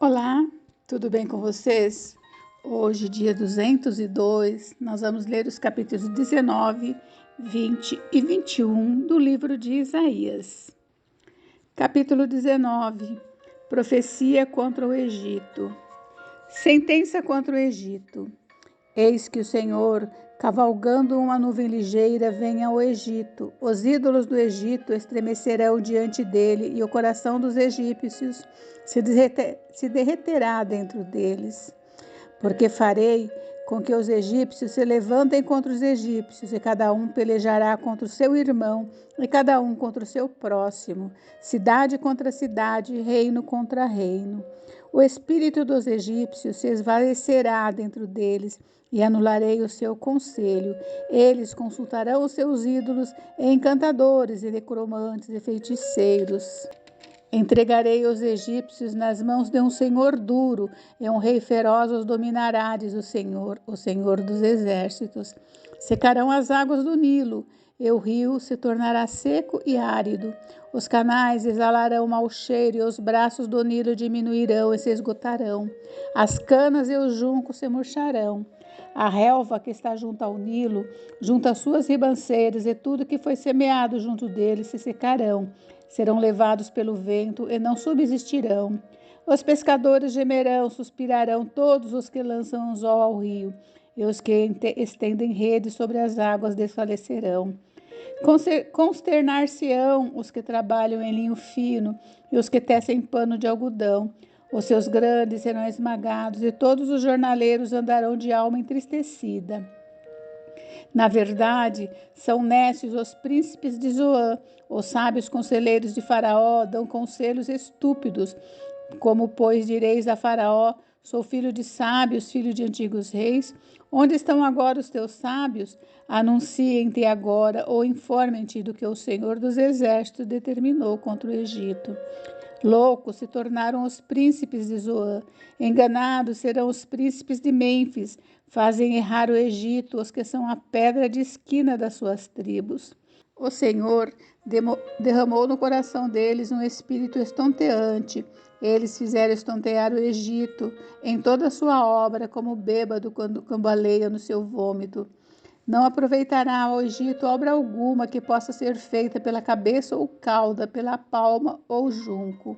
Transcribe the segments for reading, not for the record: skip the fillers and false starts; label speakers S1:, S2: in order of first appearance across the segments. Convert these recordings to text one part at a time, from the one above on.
S1: Olá, tudo bem com vocês? Hoje, dia 202, nós vamos ler os capítulos 19, 20 e 21 do livro de Isaías. Capítulo 19. Profecia contra o Egito. Sentença contra o Egito. Eis que o Senhor, cavalgando uma nuvem ligeira, vem ao Egito. Os ídolos do Egito estremecerão diante dele, e o coração dos egípcios se derreterá dentro deles. Porque farei com que os egípcios se levantem contra os egípcios, e cada um pelejará contra o seu irmão, e cada um contra o seu próximo, cidade contra cidade, reino contra reino. O espírito dos egípcios se esvaecerá dentro deles, e anularei o seu conselho. Eles consultarão os seus ídolos, e encantadores, e necromantes, e feiticeiros. Entregarei os egípcios nas mãos de um senhor duro, e um rei feroz os dominará, diz o Senhor dos exércitos. Secarão as águas do Nilo, e o rio se tornará seco e árido. Os canais exalarão mau cheiro, e os braços do Nilo diminuirão e se esgotarão. As canas e os juncos se murcharão. A relva que está junto ao Nilo, junto às suas ribanceiras, e tudo que foi semeado junto dele se secarão. Serão levados pelo vento e não subsistirão. Os pescadores gemerão, suspirarão todos os que lançam anzol ao rio, e os que estendem redes sobre as águas desfalecerão. Consternar-se-ão os que trabalham em linho fino e os que tecem pano de algodão. Os seus grandes serão esmagados, e todos os jornaleiros andarão de alma entristecida. Na verdade, são nécios os príncipes de Zoã. Os sábios conselheiros de Faraó dão conselhos estúpidos. Como, pois, direis a Faraó: sou filho de sábios, filho de antigos reis? Onde estão agora os teus sábios? Anunciem-te agora ou informem-te do que o Senhor dos exércitos determinou contra o Egito. Loucos se tornaram os príncipes de Zoã, enganados serão os príncipes de Mênfis. Fazem errar o Egito os que são a pedra de esquina das suas tribos. O Senhor derramou no coração deles um espírito estonteante. Eles fizeram estontear o Egito em toda a sua obra, como bêbado quando cambaleia no seu vômito. Não aproveitará ao Egito obra alguma que possa ser feita pela cabeça ou cauda, pela palma ou junco.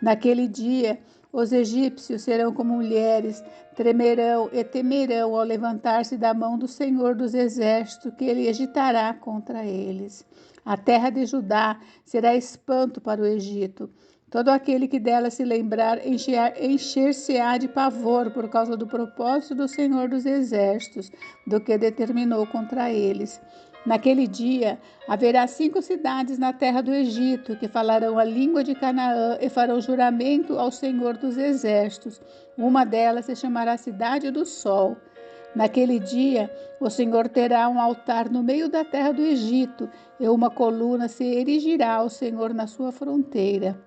S1: Naquele dia, os egípcios serão como mulheres, tremerão e temerão ao levantar-se da mão do Senhor dos exércitos, que ele agitará contra eles. A terra de Judá será espanto para o Egito. Todo aquele que dela se lembrar encher-se-á de pavor por causa do propósito do Senhor dos exércitos, do que determinou contra eles. Naquele dia haverá 5 cidades na terra do Egito, que falarão a língua de Canaã e farão juramento ao Senhor dos exércitos. Uma delas se chamará Cidade do Sol. Naquele dia, o Senhor terá um altar no meio da terra do Egito, e uma coluna se erigirá ao Senhor na sua fronteira.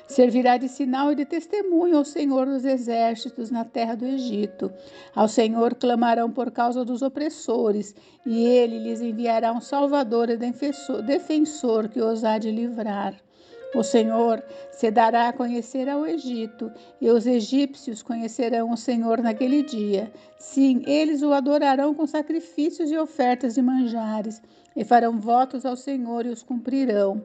S1: Servirá de sinal e de testemunho ao Senhor dos exércitos na terra do Egito. Ao Senhor clamarão por causa dos opressores, e ele lhes enviará um salvador e defensor que os há de livrar. O Senhor se dará a conhecer ao Egito, e os egípcios conhecerão o Senhor naquele dia. Sim, eles o adorarão com sacrifícios e ofertas de manjares, e farão votos ao Senhor e os cumprirão.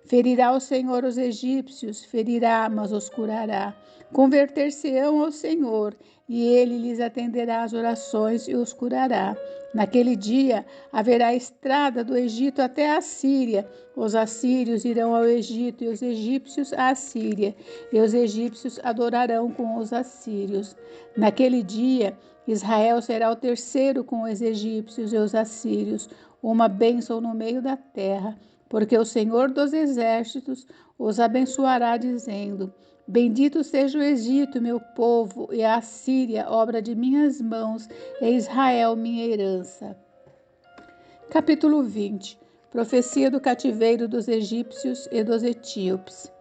S1: Ferirá o Senhor os egípcios, ferirá, mas os curará. Converter-se-ão ao Senhor, e ele lhes atenderá as orações e os curará. Naquele dia haverá estrada do Egito até a Síria. Os assírios irão ao Egito, e os egípcios à Síria, e os egípcios adorarão com os assírios. Naquele dia, Israel será o terceiro com os egípcios e os assírios, uma bênção no meio da terra. Porque o Senhor dos exércitos os abençoará, dizendo: bendito seja o Egito, meu povo, e a Síria, obra de minhas mãos, e Israel, minha herança. Capítulo 20. Profecia do cativeiro dos egípcios e dos etíopes.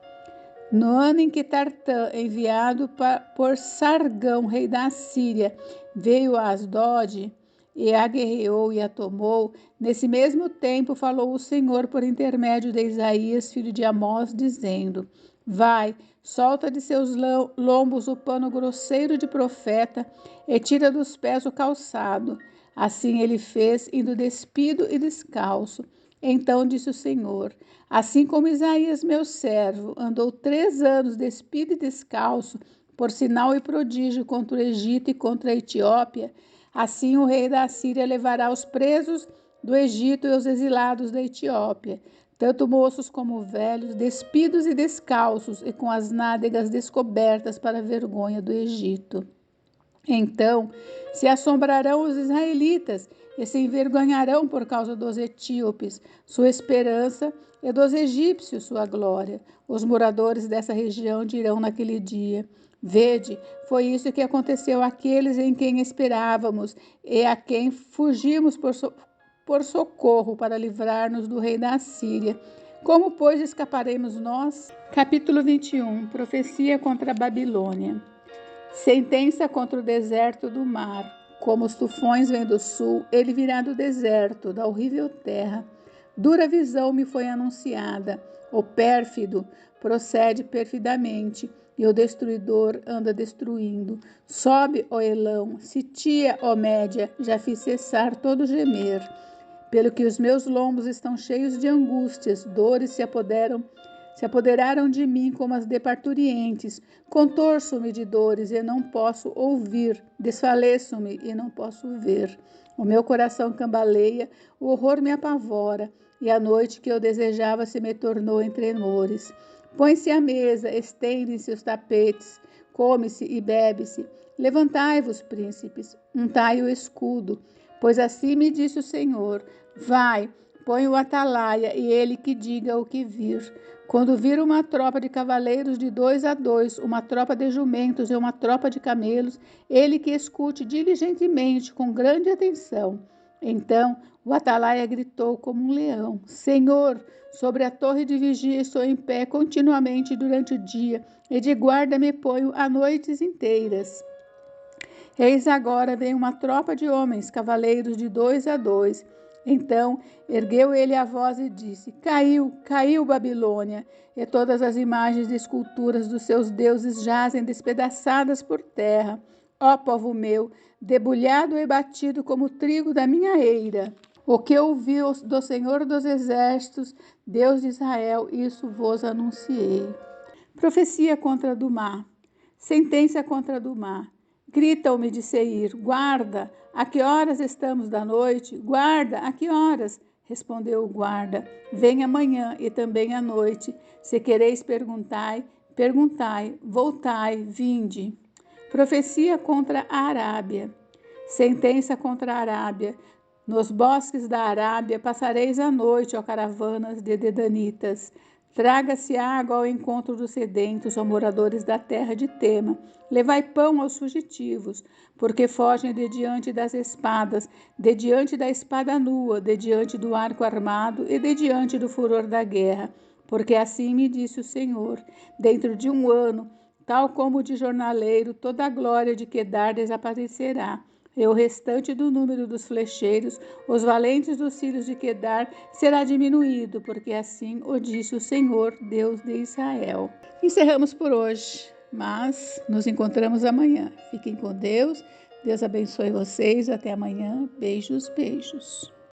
S1: No ano em que Tartã, enviado por Sargão, rei da Síria, veio a Asdod, e a guerreou e a tomou, nesse mesmo tempo falou o Senhor por intermédio de Isaías, filho de Amós, dizendo: Vai, solta de seus lombos o pano grosseiro de profeta e tira dos pés o calçado. Assim ele fez, indo despido e descalço. Então disse o Senhor: assim como Isaías, meu servo, andou 3 anos despido e descalço, por sinal e prodígio contra o Egito e contra a Etiópia, assim o rei da Assíria levará os presos do Egito e os exilados da Etiópia, tanto moços como velhos, despidos e descalços, e com as nádegas descobertas para a vergonha do Egito. Então se assombrarão os israelitas e se envergonharão por causa dos etíopes, sua esperança, e dos egípcios, sua glória. Os moradores dessa região dirão naquele dia: vede, foi isso que aconteceu àqueles em quem esperávamos e a quem fugimos por socorro para livrar-nos do rei da Assíria. Como, pois, escaparemos nós? Capítulo 21. Profecia contra a Babilônia. Sentença contra o deserto do mar. Como os tufões vêm do sul, ele virá do deserto, da horrível terra. Dura visão me foi anunciada. O pérfido procede perfidamente, e o destruidor anda destruindo. Sobe, ó Elão, sitia, ó Média, já fiz cessar todo gemer. Pelo que os meus lombos estão cheios de angústias, dores se apoderaram de mim como as de parturientes. Contorço-me de dores e não posso ouvir, desfaleço-me e não posso ver. O meu coração cambaleia, o horror me apavora, e a noite que eu desejava se me tornou em tremores. Põe-se à mesa, estendem-se os tapetes, come-se e bebe-se. Levantai-vos, príncipes, untai o escudo, pois assim me disse o Senhor: vai, põe o atalaia, e ele que diga o que vir. Quando vir uma tropa de cavaleiros de 2 a 2, uma tropa de jumentos e uma tropa de camelos, ele que escute diligentemente, com grande atenção. Então o atalaia gritou como um leão: Senhor, sobre a torre de vigia estou em pé continuamente durante o dia, e de guarda me ponho a noites inteiras. Eis agora vem uma tropa de homens, cavaleiros de 2 a 2. Então ergueu ele a voz e disse: Caiu, caiu Babilônia, e todas as imagens e esculturas dos seus deuses jazem despedaçadas por terra. Ó povo meu, debulhado e batido como o trigo da minha eira. O que ouvi do Senhor dos Exércitos, Deus de Israel, isso vos anunciei. Profecia contra Dumá. Sentença contra Dumá. Grita-me de Seir: guarda, a que horas estamos da noite? Guarda, a que horas? Respondeu o guarda: vem amanhã e também à noite. Se quereis perguntai, perguntai, voltai, vinde. Profecia contra a Arábia. Sentença contra a Arábia. Nos bosques da Arábia passareis a noite, ó caravanas de dedanitas. Traga-se água ao encontro dos sedentos, ó moradores da terra de Tema. Levai pão aos fugitivos, porque fogem de diante das espadas, de diante da espada nua, de diante do arco armado e de diante do furor da guerra. Porque assim me disse o Senhor: dentro de 1 ano, tal como de jornaleiro, toda a glória de Quedar desaparecerá. E o restante do número dos flecheiros, os valentes dos filhos de Quedar, será diminuído, porque assim o disse o Senhor, Deus de Israel. Encerramos por hoje, mas nos encontramos amanhã. Fiquem com Deus, Deus abençoe vocês, até amanhã, beijos, beijos.